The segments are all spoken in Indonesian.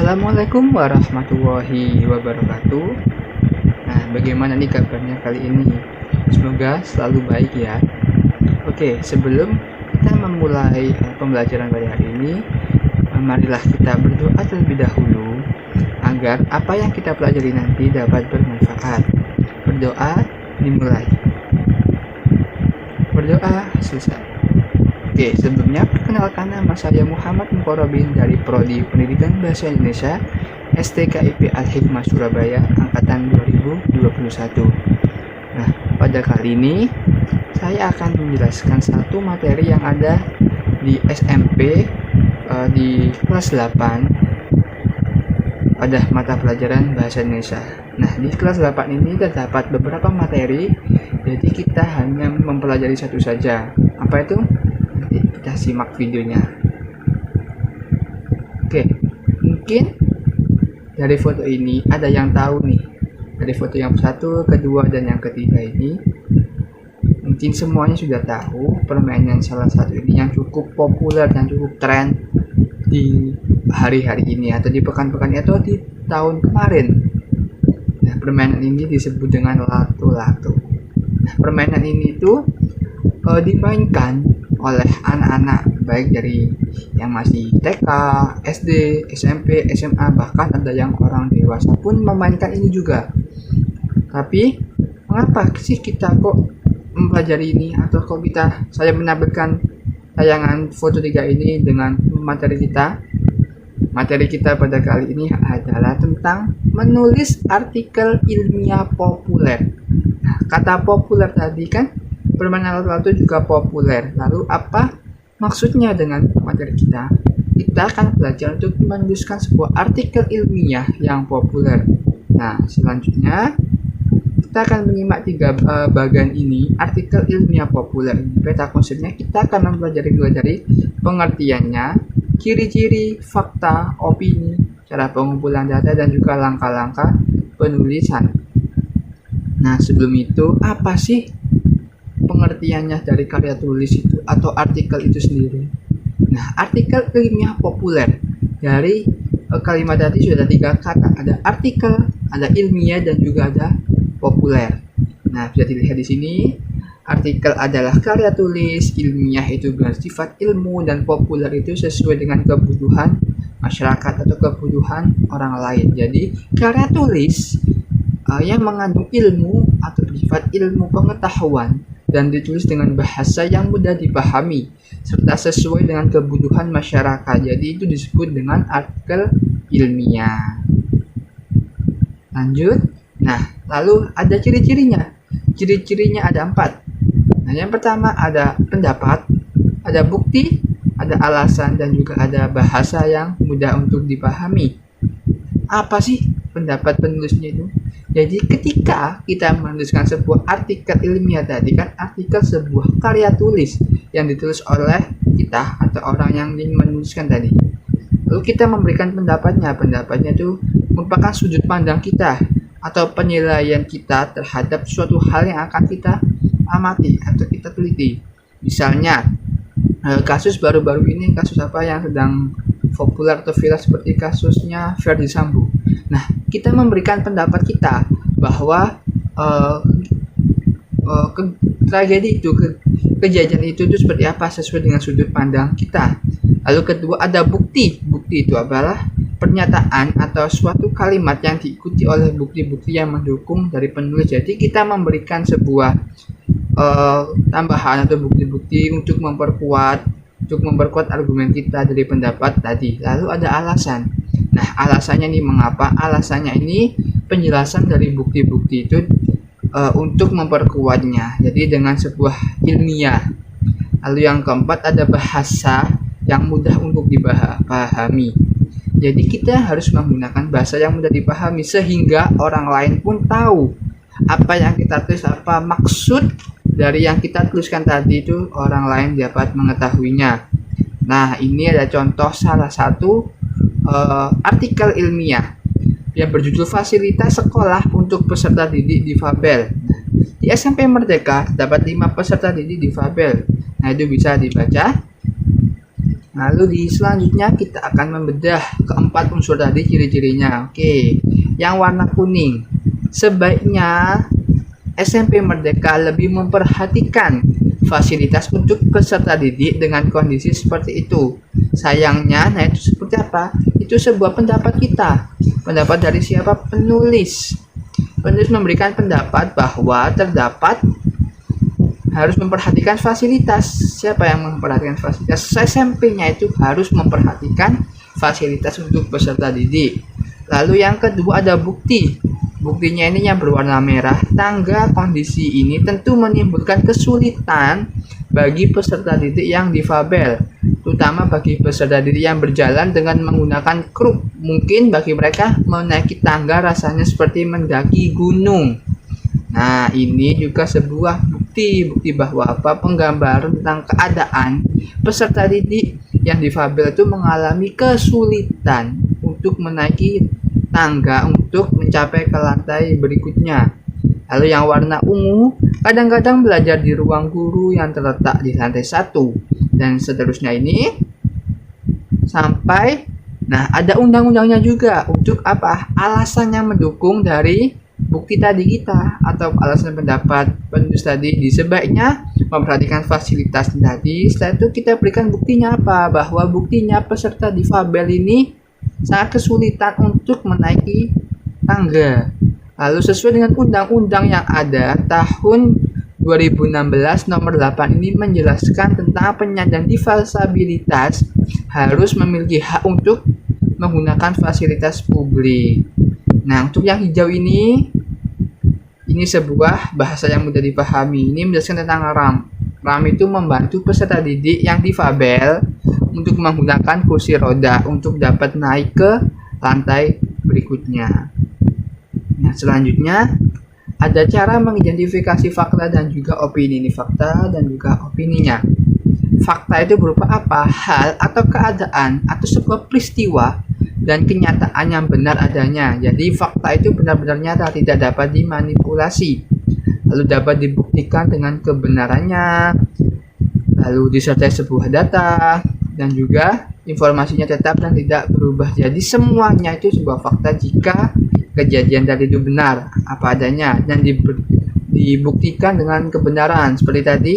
Assalamualaikum warahmatullahi wabarakatuh. Nah, bagaimana nih kabarnya kali ini? Semoga selalu baik ya. Oke, sebelum kita memulai pembelajaran pada hari ini, marilah kita berdoa terlebih dahulu agar apa yang kita pelajari nanti dapat bermanfaat. Berdoa dimulai. Berdoa selesai. Oke, sebelumnya perkenalkan nama saya Muhammad Mukorobin dari Prodi Pendidikan Bahasa Indonesia STKIP Al-Hikmah Surabaya Angkatan 2021. Nah, pada kali ini saya akan menjelaskan satu materi yang ada di SMP di kelas 8 pada mata pelajaran Bahasa Indonesia. Nah, di kelas 8 ini terdapat beberapa materi, jadi kita hanya mempelajari satu saja. Apa itu? Kita simak videonya. Oke, mungkin dari foto ini ada yang tahu nih. Dari foto yang satu, kedua, dan yang ketiga ini, mungkin semuanya sudah tahu permainan salah satu ini yang cukup populer dan cukup tren di hari-hari ini atau di pekan-pekan atau di tahun kemarin. Nah, permainan ini disebut dengan lato-lato. Nah, permainan ini tuh dimainkan oleh anak-anak baik dari yang masih TK, SD, SMP, SMA, bahkan ada yang orang dewasa pun memainkan ini juga. Tapi mengapa sih kita kok mempelajari ini atau kok saya menampilkan tayangan foto 3 ini dengan materi kita? Materi kita pada kali ini adalah tentang menulis artikel ilmiah populer. Nah, kata populer tadi kan permainan lato-lato juga populer. Lalu apa maksudnya dengan materi kita? Kita akan belajar untuk menuliskan sebuah artikel ilmiah yang populer. Nah, selanjutnya kita akan menyimak 3 bagian ini, artikel ilmiah populer ini. Peta konsepnya kita akan mempelajari pengertiannya, ciri-ciri, fakta, opini, cara pengumpulan data, dan juga langkah-langkah penulisan. Nah, sebelum itu, apa sih pengertiannya dari karya tulis itu atau artikel itu sendiri? Nah, artikel ilmiah populer dari kalimat tadi sudah ada 3 kata, ada artikel, ada ilmiah, dan juga ada populer. Nah, bisa dilihat di sini, artikel adalah karya tulis, ilmiah itu bersifat ilmu, dan populer itu sesuai dengan kebutuhan masyarakat atau kebutuhan orang lain. Jadi, karya tulis yang mengandung ilmu atau bersifat ilmu pengetahuan dan ditulis dengan bahasa yang mudah dipahami serta sesuai dengan kebutuhan masyarakat. Jadi itu disebut dengan artikel ilmiah. Lanjut. Nah, lalu ada ciri-cirinya. Ciri-cirinya ada 4. Nah, yang pertama ada pendapat, ada bukti, ada alasan, dan juga ada bahasa yang mudah untuk dipahami. Apa sih pendapat penulisnya itu? Jadi ketika kita menuliskan sebuah artikel ilmiah tadi kan artikel sebuah karya tulis yang ditulis oleh kita atau orang yang ingin menuliskan tadi. Lalu kita memberikan pendapatnya. Pendapatnya itu merupakan sudut pandang kita atau penilaian kita terhadap suatu hal yang akan kita amati atau kita teliti. Misalnya kasus baru-baru ini, kasus apa yang sedang populer atau viral seperti kasusnya Ferdy Sambo. Nah, kita memberikan pendapat kita bahwa tragedi itu, kejadian itu seperti apa sesuai dengan sudut pandang kita. Lalu kedua ada bukti. Bukti itu adalah pernyataan atau suatu kalimat yang diikuti oleh bukti-bukti yang mendukung dari penulis. Jadi kita memberikan sebuah tambahan atau bukti-bukti untuk memperkuat argumen kita dari pendapat tadi. Lalu ada alasan. Nah, alasannya nih mengapa? Alasannya ini penjelasan dari bukti-bukti itu untuk memperkuatnya. Jadi dengan sebuah ilmiah. Lalu yang keempat ada bahasa yang mudah untuk dipahami. Jadi kita harus menggunakan bahasa yang mudah dipahami sehingga orang lain pun tahu apa yang kita tulis, apa maksud dari yang kita tuliskan tadi itu orang lain dapat mengetahuinya. Nah, ini ada contoh salah satu artikel ilmiah yang berjudul Fasilitas Sekolah untuk Peserta Didik Difabel. Di SMP Merdeka terdapat 5 peserta didik difabel. Nah, itu bisa dibaca. Lalu di selanjutnya kita akan membedah keempat unsur tadi ciri-cirinya. Oke, yang warna kuning. Sebaiknya SMP Merdeka lebih memperhatikan fasilitas untuk peserta didik dengan kondisi seperti itu. Sayangnya, nah itu seperti apa? Itu sebuah pendapat kita. Pendapat dari siapa? Penulis. Penulis memberikan pendapat bahwa terdapat harus memperhatikan fasilitas. Siapa yang memperhatikan fasilitas? SMP-nya itu harus memperhatikan fasilitas untuk peserta didik. Lalu yang kedua ada bukti. Buktinya ini yang berwarna merah. Tangga kondisi ini tentu menimbulkan kesulitan bagi peserta didik yang difabel, terutama bagi peserta didik yang berjalan dengan menggunakan kruk. Mungkin bagi mereka menaiki tangga rasanya seperti mendaki gunung. Nah, ini juga sebuah bukti bahwa penggambaran tentang keadaan peserta didik yang difabel itu mengalami kesulitan untuk menaiki tangga untuk mencapai ke lantai berikutnya. Lalu yang warna ungu, kadang-kadang belajar di ruang guru yang terletak di lantai 1 dan seterusnya ini sampai ada undang-undangnya juga untuk apa? Alasan yang mendukung dari bukti tadi kita atau alasan pendapat penulis tadi. Sebaiknya memperhatikan fasilitas tadi. Setelah itu kita berikan buktinya apa? Bahwa buktinya peserta difabel ini sangat kesulitan untuk menaiki tangga. Lalu sesuai dengan undang-undang yang ada tahun 2016 nomor 8 ini menjelaskan tentang penyandang disabilitas harus memiliki hak untuk menggunakan fasilitas publik. Nah, untuk yang hijau ini sebuah bahasa yang mudah dipahami. Ini menjelaskan tentang RAM. RAM itu membantu peserta didik yang difabel untuk menggunakan kursi roda untuk dapat naik ke lantai berikutnya. Nah, selanjutnya ada cara mengidentifikasi fakta dan juga opini. Ini fakta dan juga opininya. Fakta itu berupa apa? Hal atau keadaan atau sebuah peristiwa dan kenyataan yang benar adanya. Jadi fakta itu benar-benar nyata, tidak dapat dimanipulasi. Lalu dapat dibuktikan dengan kebenarannya. Lalu disertai sebuah data dan juga informasinya tetap dan tidak berubah. Jadi semuanya itu sebuah fakta jika kejadian tadi itu benar apa adanya dan dibuktikan dengan kebenaran. Seperti tadi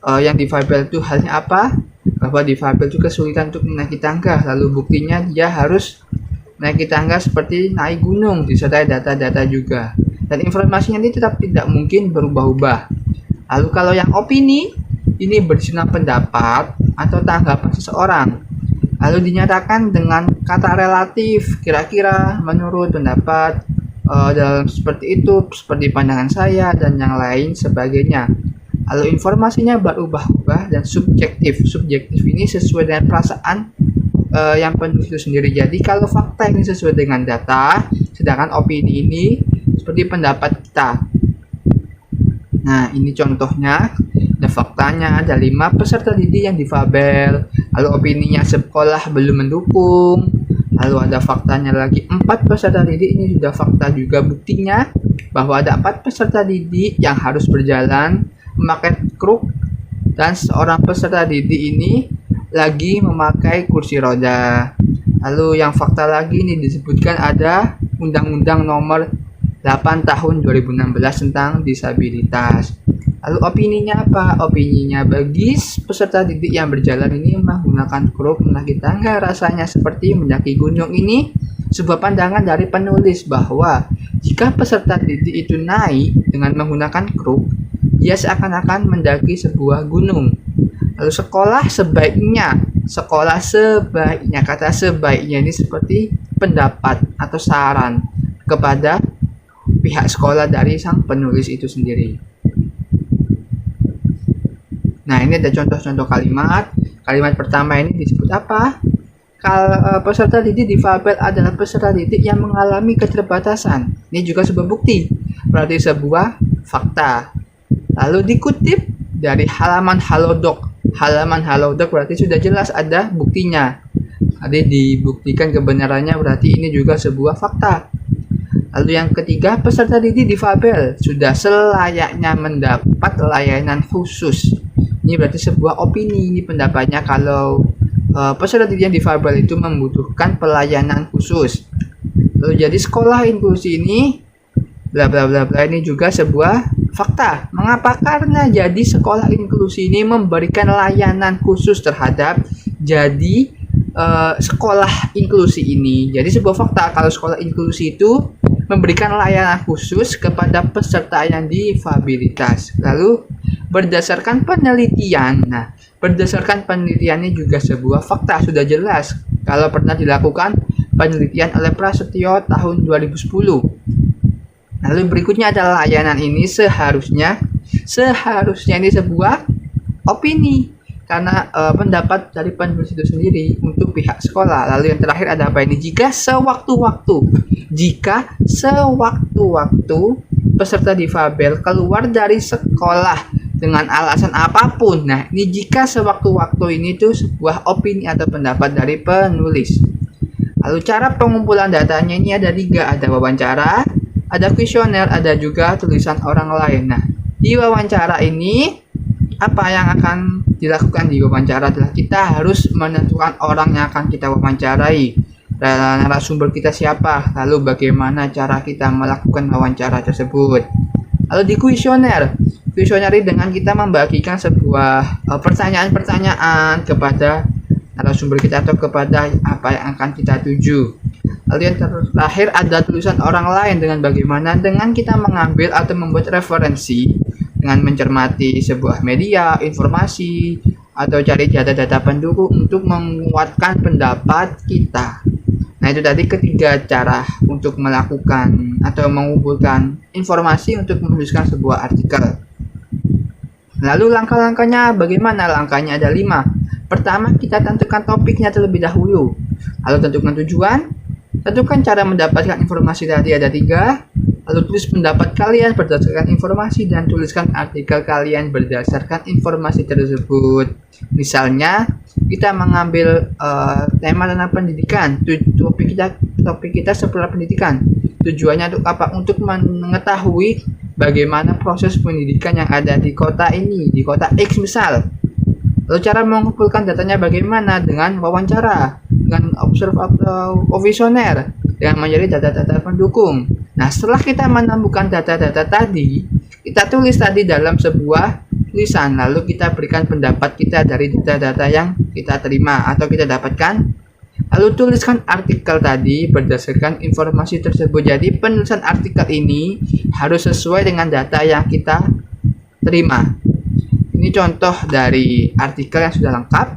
yang difabel itu halnya apa? Bahwa difabel itu kesulitan untuk menaiki tangga. Lalu buktinya dia harus naiki tangga seperti naik gunung disertai data-data juga. Dan informasinya ini tetap tidak mungkin berubah-ubah. Lalu kalau yang opini ini berisikan pendapat atau tanggapan seseorang. Lalu dinyatakan dengan kata relatif, kira-kira, menurut, pendapat, dalam seperti itu, seperti pandangan saya, dan yang lain sebagainya. Lalu informasinya berubah-ubah dan subjektif. Subjektif ini sesuai dengan perasaan yang penulis itu sendiri. Jadi kalau fakta ini sesuai dengan data, sedangkan opini ini seperti pendapat kita. Nah, ini contohnya. Ada faktanya, ada 5 peserta didik yang difabel. Lalu opininya sekolah belum mendukung. Lalu ada faktanya lagi 4 peserta didik, ini sudah fakta juga. Buktinya bahwa ada 4 peserta didik yang harus berjalan memakai kruk dan seorang peserta didik ini lagi memakai kursi roda. Lalu yang fakta lagi ini disebutkan ada Undang-Undang nomor 8 tahun 2016 tentang disabilitas. Lalu opininya apa? Opininya bagi peserta didik yang berjalan ini menggunakan kruk menaiki tangga rasanya seperti mendaki gunung. Ini sebuah pandangan dari penulis bahwa jika peserta didik itu naik dengan menggunakan kruk, ia seakan-akan mendaki sebuah gunung. Lalu sekolah sebaiknya, kata sebaiknya ini seperti pendapat atau saran kepada pihak sekolah dari sang penulis itu sendiri. Nah, ini ada contoh-contoh kalimat. Kalimat pertama ini disebut apa? Peserta didik difabel adalah peserta didik yang mengalami keterbatasan. Ini juga sebuah bukti, berarti sebuah fakta. Lalu dikutip dari halaman Halodoc. Halaman Halodoc berarti sudah jelas ada buktinya. Jadi dibuktikan kebenarannya, berarti ini juga sebuah fakta. Lalu yang ketiga, peserta didik difabel sudah selayaknya mendapat layanan khusus. Ini berarti sebuah opini, ini pendapatnya kalau peserta didik yang difabel itu membutuhkan pelayanan khusus. Lalu jadi sekolah inklusi ini bla bla bla bla ini juga sebuah fakta. Mengapa? Karena jadi sekolah inklusi ini memberikan layanan khusus terhadap jadi sekolah inklusi ini. Jadi sebuah fakta kalau sekolah inklusi itu memberikan layanan khusus kepada peserta yang difabilitas. Lalu berdasarkan penelitian, berdasarkan penelitian ini juga sebuah fakta sudah jelas kalau pernah dilakukan penelitian oleh Prasetyo tahun 2010. Lalu berikutnya adalah layanan ini seharusnya ini sebuah opini karena pendapat dari penulis itu sendiri untuk pihak sekolah. Lalu yang terakhir ada apa ini? Jika sewaktu-waktu peserta difabel keluar dari sekolah dengan alasan apapun. Nah, ini jika sewaktu-waktu ini tuh sebuah opini atau pendapat dari penulis. Lalu cara pengumpulan datanya ini ada 3, ada wawancara, ada kuesioner, ada juga tulisan orang lain. Nah, di wawancara ini apa yang akan dilakukan di wawancara adalah kita harus menentukan orang yang akan kita wawancarai. Narasumber kita siapa, lalu bagaimana cara kita melakukan wawancara tersebut. Lalu di kuesioner dengan kita membagikan sebuah pertanyaan-pertanyaan kepada narasumber kita atau kepada apa yang akan kita tuju. Lalu yang terakhir ada tulisan orang lain dengan bagaimana dengan kita mengambil atau membuat referensi dengan mencermati sebuah media, informasi, atau cari data-data pendukung untuk menguatkan pendapat kita. Nah, itu tadi 3 cara untuk melakukan atau mengumpulkan informasi untuk menuliskan sebuah artikel. Lalu langkah-langkahnya bagaimana? Langkahnya ada 5. Pertama, kita tentukan topiknya terlebih dahulu. Lalu tentukan tujuan. Tentukan cara mendapatkan informasi tadi ada 3. Lalu tulis pendapat kalian berdasarkan informasi dan tuliskan artikel kalian berdasarkan informasi tersebut. Misalnya kita mengambil tema tentang pendidikan, topik kita seputar pendidikan. Tujuannya untuk apa? Untuk mengetahui bagaimana proses pendidikan yang ada di kota ini, di kota X misal. Lalu cara mengumpulkan datanya bagaimana? Dengan wawancara, dengan kuesioner, dengan menjadi data-data pendukung. Nah, setelah kita menemukan data-data tadi, kita tulis tadi dalam sebuah tulisan, lalu kita berikan pendapat kita dari data-data yang kita terima atau kita dapatkan. Lalu tuliskan artikel tadi berdasarkan informasi tersebut. Jadi penulisan artikel ini harus sesuai dengan data yang kita terima. Ini contoh dari artikel yang sudah lengkap.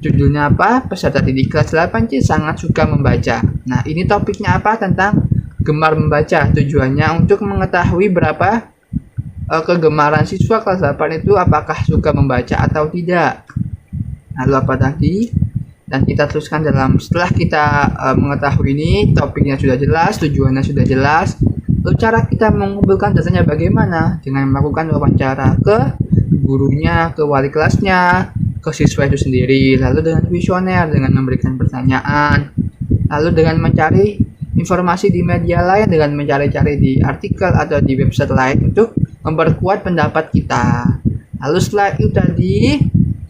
Judulnya apa? Peserta didik kelas 8C sangat suka membaca. Nah, ini topiknya apa? Tentang gemar membaca. Tujuannya untuk mengetahui berapa kegemaran siswa kelas 8 itu, apakah suka membaca atau tidak. Lalu apa tadi? Dan kita teruskan setelah kita mengetahui ini, topiknya sudah jelas, tujuannya sudah jelas. Lalu cara kita mengumpulkan datanya bagaimana? Dengan melakukan wawancara ke gurunya, ke wali kelasnya, ke siswa itu sendiri. Lalu dengan kuesioner, dengan memberikan pertanyaan. Lalu dengan mencari informasi di media lain, dengan mencari-cari di artikel atau di website lain untuk memperkuat pendapat kita. Lalu setelah itu tadi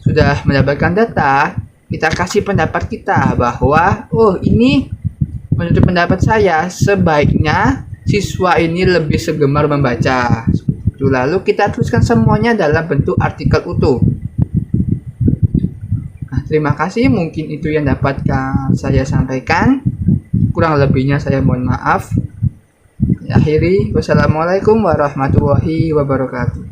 sudah mendapatkan data, kita kasih pendapat kita bahwa ini menurut pendapat saya sebaiknya siswa ini lebih segemar membaca. Lalu kita tuliskan semuanya dalam bentuk artikel utuh. Nah, terima kasih, mungkin itu yang dapat saya sampaikan. Kurang lebihnya saya mohon maaf. Akhiri, wassalamualaikum warahmatullahi wabarakatuh.